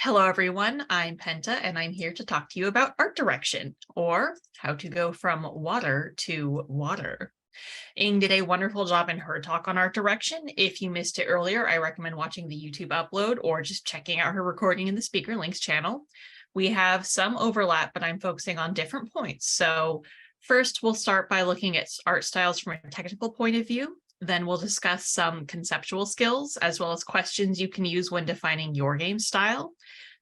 Hello, everyone. I'm Penta, and I'm here to talk to you about art direction, or how to go from water to water. Ing did a wonderful job in her talk on art direction. If you missed it earlier, I recommend watching the YouTube upload or just checking out her recording in the Speaker Links channel. We have some overlap, but I'm focusing on different points. So first, we'll start by looking at art styles from a technical point of view. Then we'll discuss some conceptual skills, as well as questions you can use when defining your game style.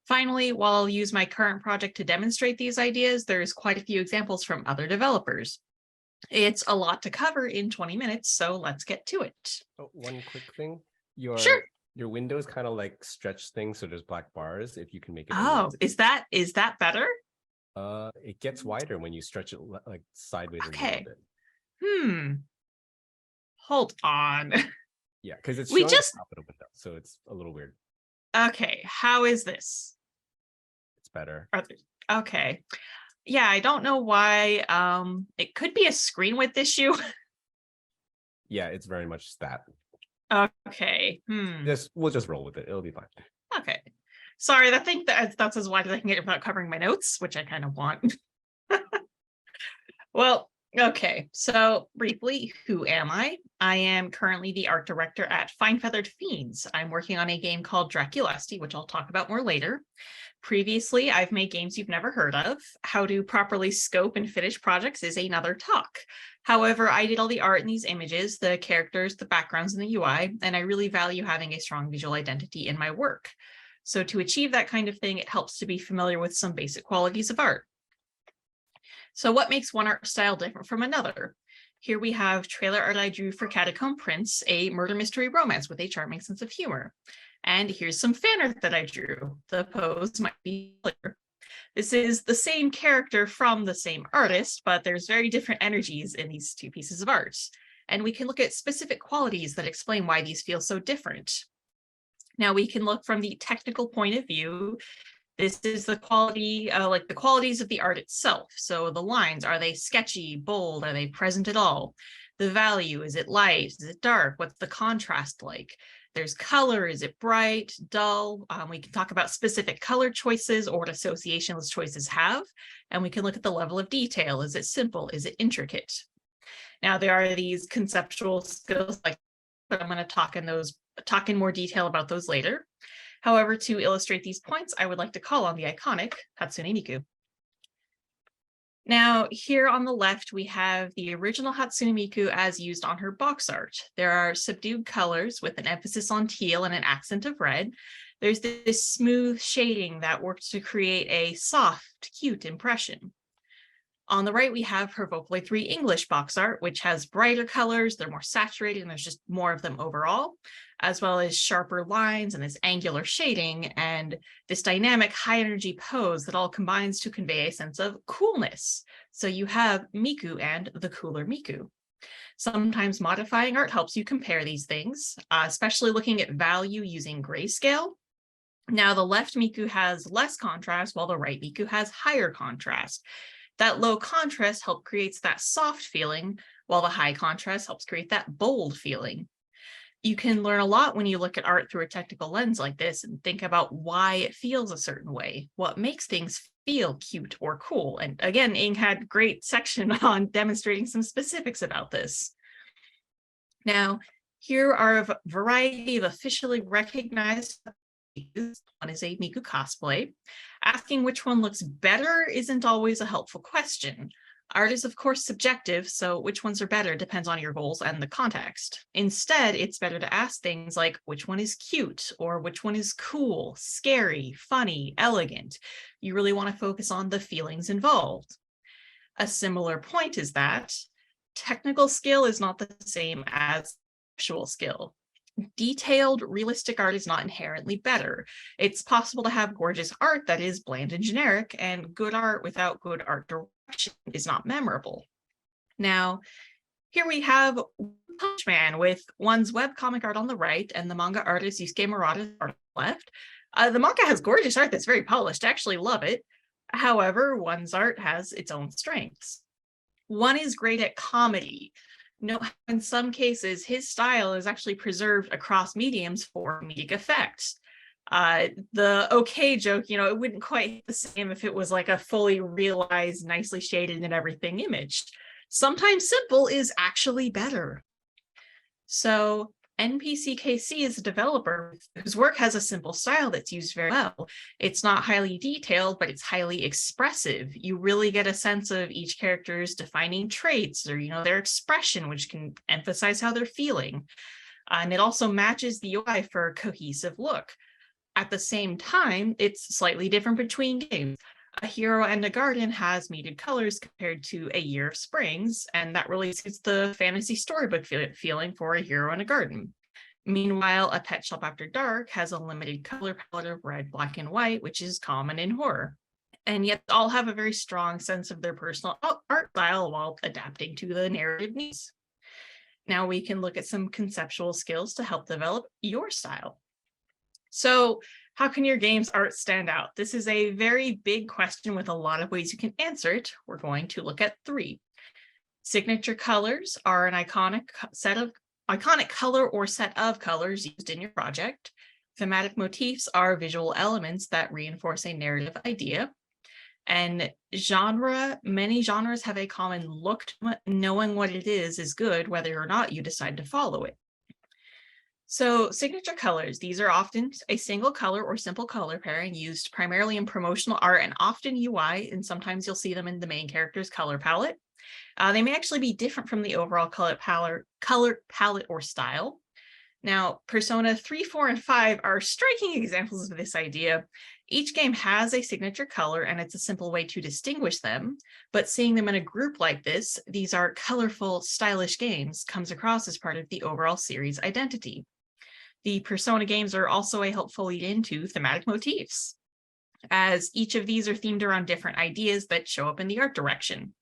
Finally, while I'll use my current project to demonstrate these ideas, there's quite a few examples from other developers. It's a lot to cover in 20 minutes, so let's get to it. Oh, one quick thing. Sure. Your windows kind of like stretch things, so there's black bars. If you can make it. Oh, is that better? It gets wider when you stretch it like sideways a little bit. Hold on. Yeah, because it's showing the top of the window, so it's a little weird. Okay, how is this? It's better. Okay. Yeah, I don't know why. It could be a screen width issue. Yeah, it's very much that. Okay. We'll just roll with it. It'll be fine. Okay. Sorry, I think that's as wide as I can get without covering my notes, which I kind of want. Well, okay. So briefly, who am I? I am currently the art director at Fine Feathered Fiends. I'm working on a game called Draculesti, which I'll talk about more later. Previously, I've made games you've never heard of. How to properly scope and finish projects is another talk. However, I did all the art in these images, the characters, the backgrounds, and the UI, and I really value having a strong visual identity in my work. So to achieve that kind of thing, it helps to be familiar with some basic qualities of art. So what makes one art style different from another? Here we have trailer art I drew for Catacomb Prince, a murder mystery romance with a charming sense of humor. And here's some fan art that I drew. The pose might be clear. This is the same character from the same artist, but there's very different energies in these two pieces of art. And we can look at specific qualities that explain why these feel so different. Now we can look from the technical point of view. This is the quality, like the qualities of the art itself. So the lines, are they sketchy, bold? Are they present at all? The value, is it light? Is it dark? What's the contrast like? There's color, is it bright, dull? We can talk about specific color choices or what association those choices have. And we can look at the level of detail. Is it simple? Is it intricate? Now there are these conceptual skills, but I'm going to talk in more detail about those later. However, to illustrate these points, I would like to call on the iconic Hatsune Miku. Now, here on the left, we have the original Hatsune Miku as used on her box art. There are subdued colors with an emphasis on teal and an accent of red. There's this smooth shading that works to create a soft, cute impression. On the right, we have her Vocaloid 3 English box art, which has brighter colors, they're more saturated, and there's just more of them overall, as well as sharper lines and this angular shading and this dynamic high energy pose that all combines to convey a sense of coolness. So you have Miku and the cooler Miku. Sometimes modifying art helps you compare these things, especially looking at value using grayscale. Now the left Miku has less contrast while the right Miku has higher contrast. That low contrast creates that soft feeling, while the high contrast helps create that bold feeling. You can learn a lot when you look at art through a technical lens like this and think about why it feels a certain way, what makes things feel cute or cool. And again, Ing had a great section on demonstrating some specifics about this. Now, here are a variety of officially recognized. One is a Miku cosplay. Asking which one looks better isn't always a helpful question. Art is, of course, subjective, so which ones are better depends on your goals and the context. Instead, it's better to ask things like which one is cute or which one is cool, scary, funny, elegant. You really want to focus on the feelings involved. A similar point is that technical skill is not the same as conceptual skill. Detailed, realistic art is not inherently better. It's possible to have gorgeous art that is bland and generic, and good art without good art direction is not memorable. Now, here we have Punch Man with one's webcomic art on the right and the manga artist Yusuke Murata's art on the left. The manga has gorgeous art that's very polished. I actually love it. However, one's art has its own strengths. One is great at comedy. No, in some cases, his style is actually preserved across mediums for comedic effects. The okay joke, it wouldn't quite hit the same if it was like a fully realized, nicely shaded and everything image. Sometimes simple is actually better. So NPCKC is a developer whose work has a simple style that's used very well. It's not highly detailed, but it's highly expressive. You really get a sense of each character's defining traits or, their expression, which can emphasize how they're feeling. And it also matches the UI for a cohesive look. At the same time, it's slightly different between games. A Hero and a Garden has muted colors compared to A Year of Springs, and that really suits the fantasy storybook feeling for A Hero and a Garden. Meanwhile, A Pet Shop After Dark has a limited color palette of red, black, and white, which is common in horror. And yet all have a very strong sense of their personal art style while adapting to the narrative needs. Now we can look at some conceptual skills to help develop your style. So how can your game's art stand out? This is a very big question with a lot of ways you can answer it. We're going to look at 3. Signature colors are an iconic color or set of colors used in your project. Thematic motifs are visual elements that reinforce a narrative idea. And many genres have a common look. Knowing what it is good, whether or not you decide to follow it. So signature colors, these are often a single color or simple color pairing used primarily in promotional art and often UI, and sometimes you'll see them in the main character's color palette. They may actually be different from the overall color palette or style. Now, Persona 3, 4, and 5 are striking examples of this idea. Each game has a signature color, and it's a simple way to distinguish them, but seeing them in a group like this, these are colorful, stylish games, comes across as part of the overall series identity. The Persona games are also a helpful lead into thematic motifs, as each of these are themed around different ideas that show up in the art direction.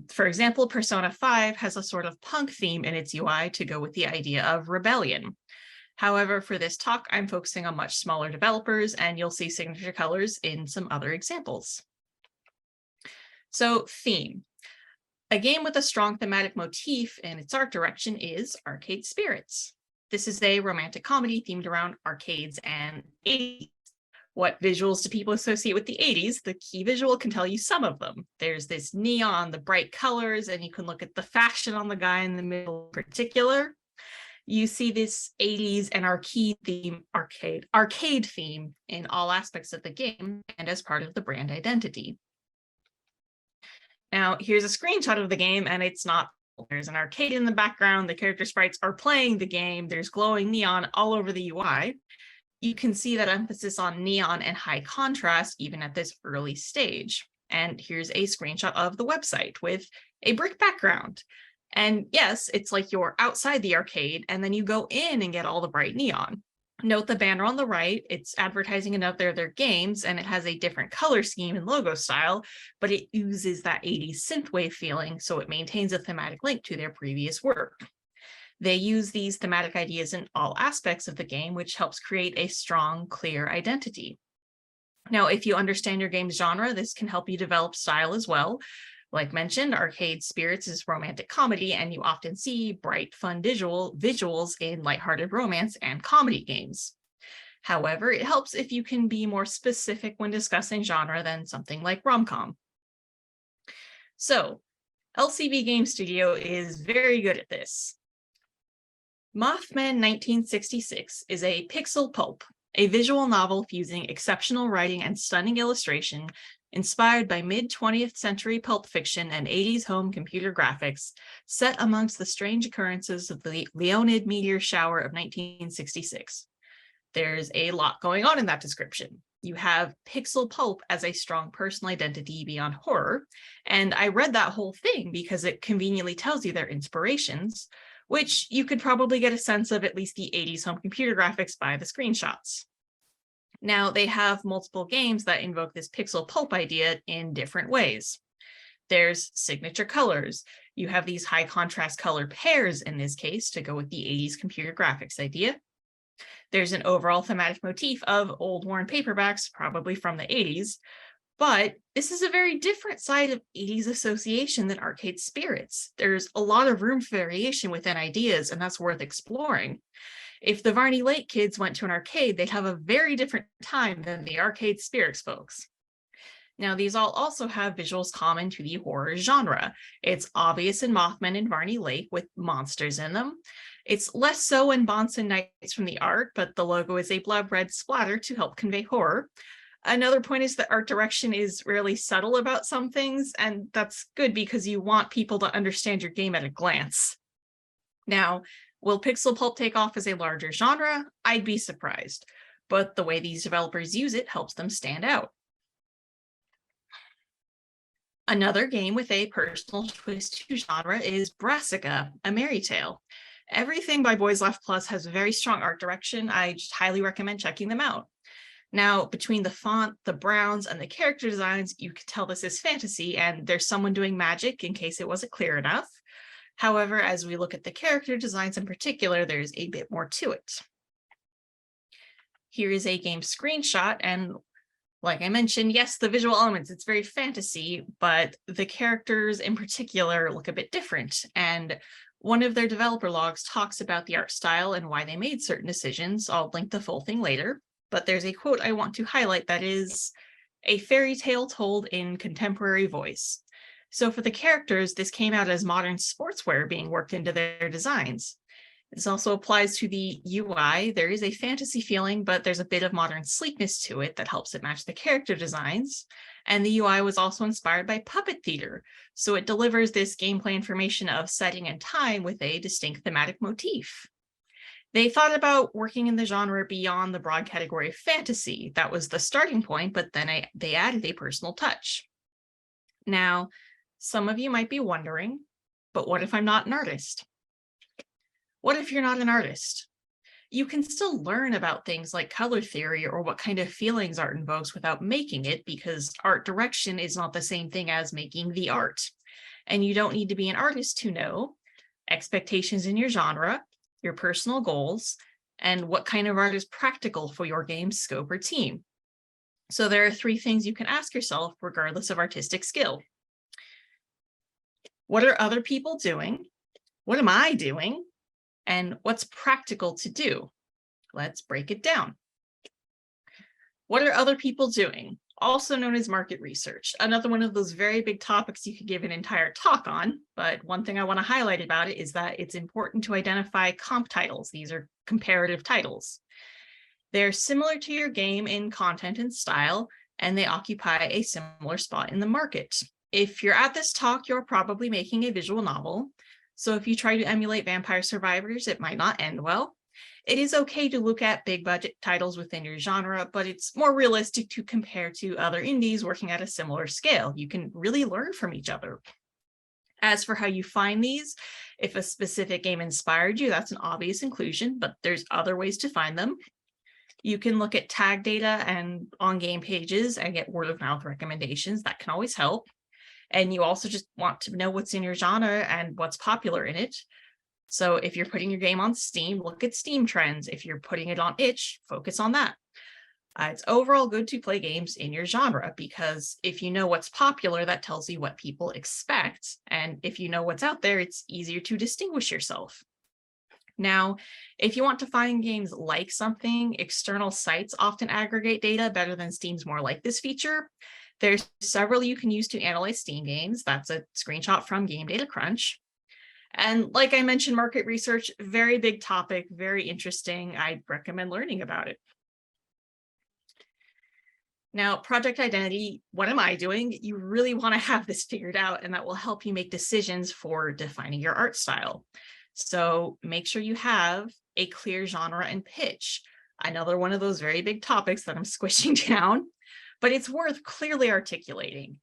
For example, Persona 5 has a sort of punk theme in its UI to go with the idea of rebellion. However, for this talk, I'm focusing on much smaller developers, and you'll see signature colors in some other examples. So, theme. A game with a strong thematic motif in its art direction is Arcade Spirits. This is a romantic comedy themed around arcades and 80s. What visuals do people associate with the 80s? The key visual can tell you some of them. There's this neon, the bright colors, and you can look at the fashion on the guy in the middle in particular. You see this 80s and arcade theme in all aspects of the game and as part of the brand identity. Now, here's a screenshot of the game, and it's not. There's an arcade in the background. The character sprites are playing the game. There's glowing neon all over the UI. You can see that emphasis on neon and high contrast even at this early stage. And here's a screenshot of the website with a brick background. And yes, it's like you're outside the arcade and then you go in and get all the bright neon. Note the banner on the right, it's advertising another of their games and it has a different color scheme and logo style, but it oozes that 80s synthwave feeling, so it maintains a thematic link to their previous work. They use these thematic ideas in all aspects of the game, which helps create a strong, clear identity. Now, if you understand your game's genre, this can help you develop style as well. Like mentioned, Arcade Spirits is romantic comedy, and you often see bright, fun visuals in lighthearted romance and comedy games. However, it helps if you can be more specific when discussing genre than something like rom-com. So, LCB Game Studio is very good at this. Mothman 1966 is a pixel pulp, a visual novel fusing exceptional writing and stunning illustration inspired by mid-20th century pulp fiction and 80s home computer graphics, set amongst the strange occurrences of the Leonid meteor shower of 1966. There's a lot going on in that description. You have pixel pulp as a strong personal identity beyond horror, and I read that whole thing because it conveniently tells you their inspirations, which you could probably get a sense of at least the 80s home computer graphics by the screenshots. Now, they have multiple games that invoke this pixel pulp idea in different ways. There's signature colors. You have these high contrast color pairs in this case to go with the 80s computer graphics idea. There's an overall thematic motif of old worn paperbacks, probably from the 80s, but this is a very different side of 80s association than Arcade Spirits. There's a lot of room for variation within ideas, and that's worth exploring. If the Varney Lake kids went to an arcade, they'd have a very different time than the arcade spirits folks. Now, these all also have visuals common to the horror genre. It's obvious in Mothman and Varney Lake with monsters in them. It's less so in Bonson Nights from the Art, but the logo is a blood red splatter to help convey horror. Another point is that art direction is rarely subtle about some things, and that's good because you want people to understand your game at a glance. Now, will pixel pulp take off as a larger genre? I'd be surprised, but the way these developers use it helps them stand out. Another game with a personal twist to genre is Brassica, a Merry Tale. Everything by Boys Left Plus has very strong art direction. I just highly recommend checking them out. Now, between the font, the browns, and the character designs, you can tell this is fantasy, and there's someone doing magic in case it wasn't clear enough. However, as we look at the character designs in particular, there's a bit more to it. Here is a game screenshot, and like I mentioned, yes, the visual elements, it's very fantasy, but the characters in particular look a bit different. And one of their developer logs talks about the art style and why they made certain decisions. I'll link the full thing later, but there's a quote I want to highlight that is, "A fairy tale told in contemporary voice." So for the characters, this came out as modern sportswear being worked into their designs. This also applies to the UI. There is a fantasy feeling, but there's a bit of modern sleekness to it that helps it match the character designs. And the UI was also inspired by puppet theater, so it delivers this gameplay information of setting and time with a distinct thematic motif. They thought about working in the genre beyond the broad category of fantasy. That was the starting point, but then they added a personal touch. Now, some of you might be wondering, but what if I'm not an artist? What if you're not an artist? You can still learn about things like color theory or what kind of feelings art invokes without making it, because art direction is not the same thing as making the art. And you don't need to be an artist to know expectations in your genre, your personal goals, and what kind of art is practical for your game's scope or team. So there are 3 things you can ask yourself regardless of artistic skill. What are other people doing? What am I doing? And what's practical to do? Let's break it down. What are other people doing? Also known as market research. Another one of those very big topics you could give an entire talk on, but one thing I want to highlight about it is that it's important to identify comp titles. These are comparative titles. They're similar to your game in content and style, and they occupy a similar spot in the market. If you're at this talk, you're probably making a visual novel. So if you try to emulate Vampire Survivors, it might not end well. It is okay to look at big budget titles within your genre, but it's more realistic to compare to other indies working at a similar scale. You can really learn from each other. As for how you find these, if a specific game inspired you, that's an obvious inclusion, but there's other ways to find them. You can look at tag data and on game pages and get word of mouth recommendations. That can always help. And you also just want to know what's in your genre and what's popular in it. So if you're putting your game on Steam, look at Steam trends. If you're putting it on itch, focus on that. It's overall good to play games in your genre, because if you know what's popular, that tells you what people expect. And if you know what's out there, it's easier to distinguish yourself. Now, if you want to find games like something, external sites often aggregate data better than Steam's More Like This feature. There's several you can use to analyze Steam games. That's a screenshot from Game Data Crunch. And like I mentioned, market research, very big topic, very interesting. I'd recommend learning about it. Now, project identity, what am I doing? You really want to have this figured out, and that will help you make decisions for defining your art style. So make sure you have a clear genre and pitch. Another one of those very big topics that I'm squishing down, but it's worth clearly articulating.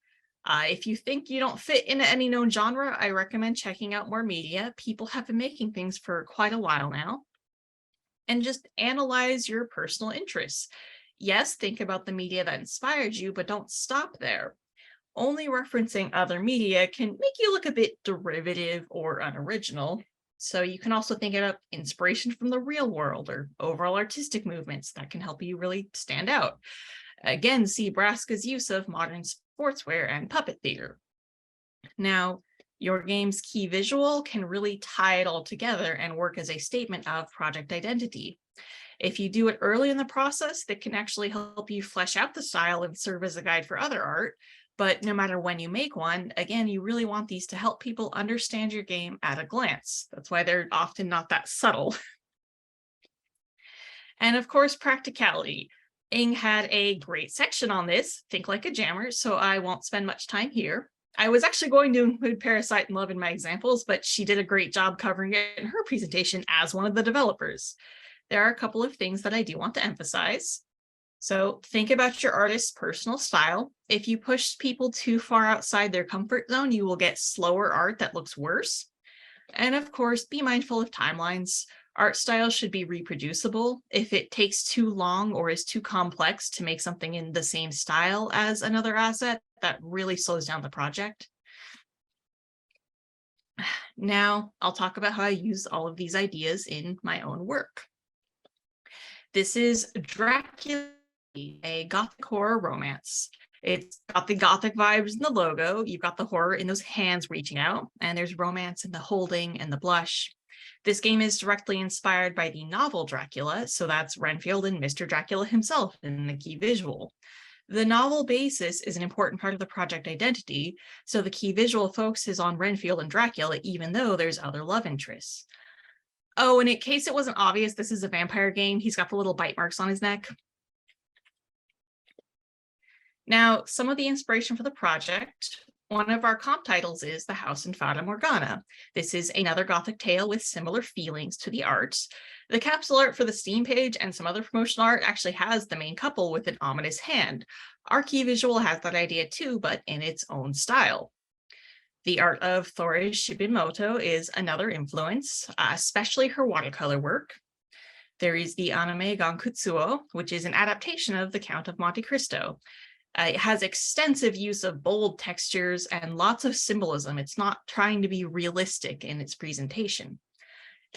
If you think you don't fit into any known genre, I recommend checking out more media. People have been making things for quite a while now. And just analyze your personal interests. Yes, think about the media that inspired you, but don't stop there. Only referencing other media can make you look a bit derivative or unoriginal. So you can also think about inspiration from the real world or overall artistic movements that can help you really stand out. Again, see Brassica's use of modern sportswear and puppet theater. Now, Your game's key visual can really tie it all together and work as a statement of project identity. If you do it early in the process, that can actually help you flesh out the style and serve as a guide for other art. But no matter when you make one, again, you really want these to help people understand your game at a glance. That's why they're often not that subtle. And of course, practicality. Ing had a great section on this, Think Like a Jammer, so I won't spend much time here. I was actually going to include Parasite and Love in my examples, but she did a great job covering it in her presentation as one of the developers. There are a couple of things that I do want to emphasize. So think about your artist's personal style. If you push people too far outside their comfort zone, you will get slower art that looks worse. And of course, be mindful of timelines. Art style should be reproducible. If it takes too long or is too complex to make something in the same style as another asset, that really slows down the project. Now, I'll talk about how I use all of these ideas in my own work. This is Draculesti, a gothic horror romance. It's got the gothic vibes in the logo. You've got the horror in those hands reaching out, and there's romance in the holding and the blush. This game is directly inspired by the novel Dracula, so that's Renfield and Mr. Dracula himself in the key visual. The novel basis is an important part of the project identity, so the key visual focuses on Renfield and Dracula, even though there's other love interests. Oh, and in case it wasn't obvious, this is a vampire game. He's got the little bite marks on his neck. Now, some of the inspiration for the project, one of our comp titles is The House in Fata Morgana. This is another Gothic tale with similar feelings to the art. The capsule art for the Steam page and some other promotional art actually has the main couple with an ominous hand. Our key visual has that idea too, but in its own style. The art of Thore Shibimoto is another influence, especially her watercolor work. There is the anime Gankutsuo, which is an adaptation of The Count of Monte Cristo. It has extensive use of bold textures and lots of symbolism. It's not trying to be realistic in its presentation.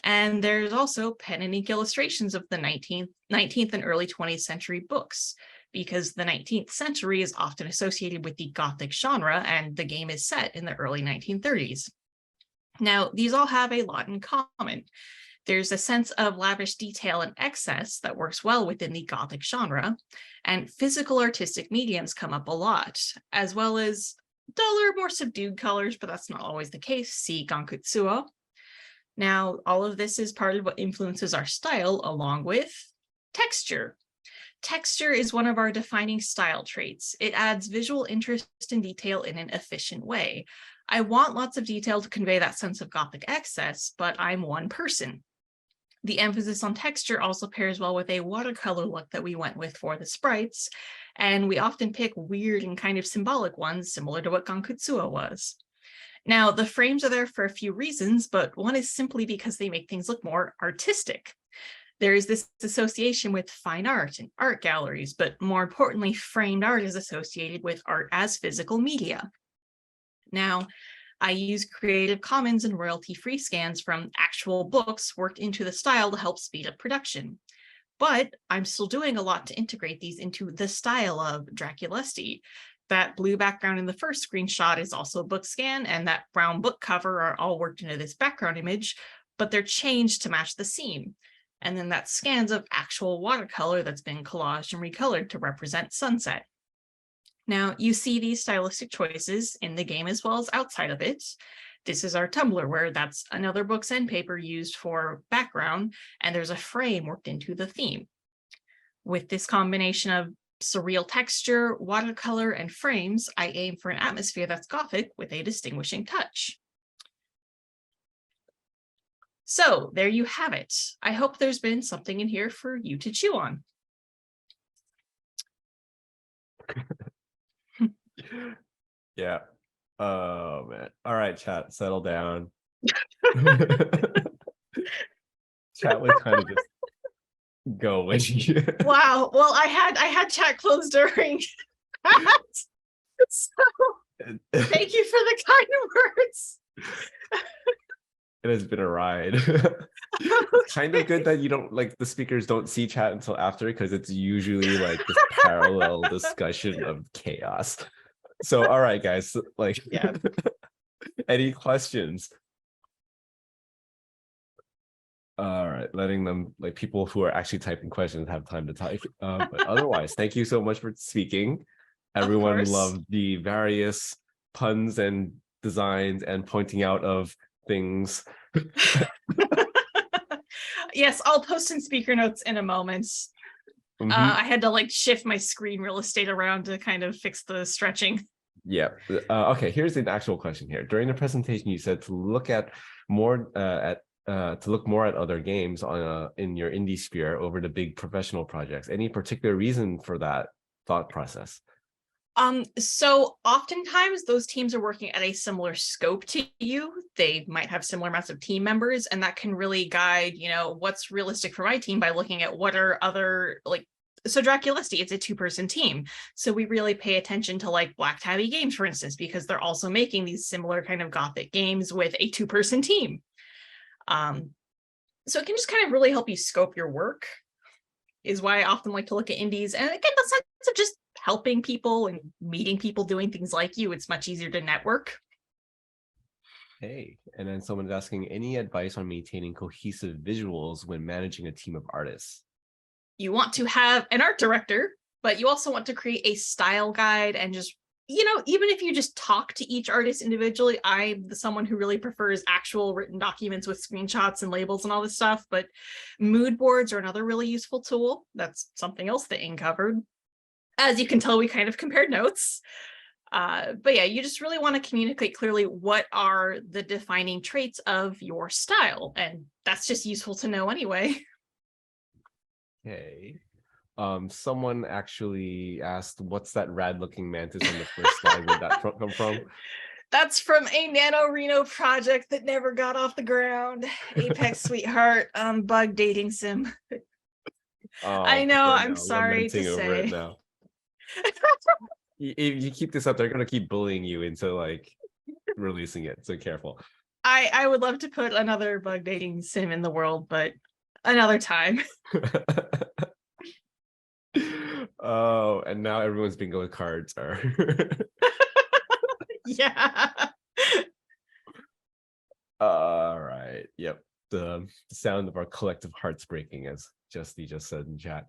And there's also pen and ink illustrations of the 19th and early 20th century books, because the 19th century is often associated with the Gothic genre, and the game is set in the early 1930s. Now, these all have a lot in common. There's a sense of lavish detail and excess that works well within the Gothic genre, and physical artistic mediums come up a lot, as well as duller, more subdued colors, but that's not always the case. See Gankutsuo. Now, all of this is part of what influences our style, along with texture. Texture is one of our defining style traits. It adds visual interest and detail in an efficient way. I want lots of detail to convey that sense of Gothic excess, but I'm one person. The emphasis on texture also pairs well with a watercolor look that we went with for the sprites, and we often pick weird and kind of symbolic ones, similar to what Gankutsuo was. Now, the frames are there for a few reasons, but one is simply because they make things look more artistic. There is this association with fine art and art galleries, but more importantly, framed art is associated with art as physical media. Now, I use Creative Commons and royalty-free scans from actual books worked into the style to help speed up production. But I'm still doing a lot to integrate these into the style of Draculesti. That blue background in the first screenshot is also a book scan, and that brown book cover are all worked into this background image, but they're changed to match the scene. And then that scans of actual watercolor that's been collaged and recolored to represent sunset. Now, you see these stylistic choices in the game as well as outside of it. This is our Tumblr, where that's another book's end paper used for background, and there's a frame worked into the theme. With this combination of surreal texture, watercolor, and frames, I aim for an atmosphere that's Gothic with a distinguishing touch. So there you have it. I hope there's been something in here for you to chew on. Yeah. Oh man. All right, chat, settle down. Chat was kind of just going. Wow. Well, I had chat closed during that. So thank you for the kind words. It has been a ride. It's kind of good that you don't, like, the speakers don't see chat until after, because it's usually like this parallel discussion of chaos. So all right, guys, like, yeah. Any questions? All right, letting them, like, people who are actually typing questions have time to type. But otherwise, thank you so much for speaking. Of Everyone course. loved the various puns and designs and pointing out of things. Yes, I'll post in speaker notes in a moment. I had to like shift my screen real estate around to kind of fix the stretching. Yeah. Okay, here's an actual question here. During the presentation, you said to look at more to look more at other games on in your indie sphere over the big professional projects. Any particular reason for that thought process? So oftentimes those teams are working at a similar scope to you. They might have similar amounts of team members, and that can really guide, what's realistic for my team by looking at what are other like. So Draculesti, it's a 2-person team. So we really pay attention to like Black Tabby Games, for instance, because they're also making these similar kind of gothic games with a 2-person team. So it can just kind of really help you scope your work, is why I often like to look at indies. And again, the sense of just helping people and meeting people doing things like you, it's much easier to network. Hey, and then someone's asking, any advice on maintaining cohesive visuals when managing a team of artists? You want to have an art director, but you also want to create a style guide and just, even if you just talk to each artist individually, I'm someone who really prefers actual written documents with screenshots and labels and all this stuff, but mood boards are another really useful tool. That's something else that Ing covered. As you can tell, we kind of compared notes. But yeah, you just really want to communicate clearly what are the defining traits of your style. And that's just useful to know anyway. Okay. Someone actually asked, what's that rad looking mantis on the first slide? Where'd that come from? That's from a NaNoRenO project that never got off the ground. Apex Sweetheart, bug dating sim. Oh, I know, I'm no, sorry to over it say. now. If you keep this up, they're gonna keep bullying you into like releasing it. So careful. I would love to put another bug dating sim in the world, but another time. Oh, and now everyone's bingo cards are. Yeah. All right. Yep. The sound of our collective hearts breaking, as Justy just said in chat.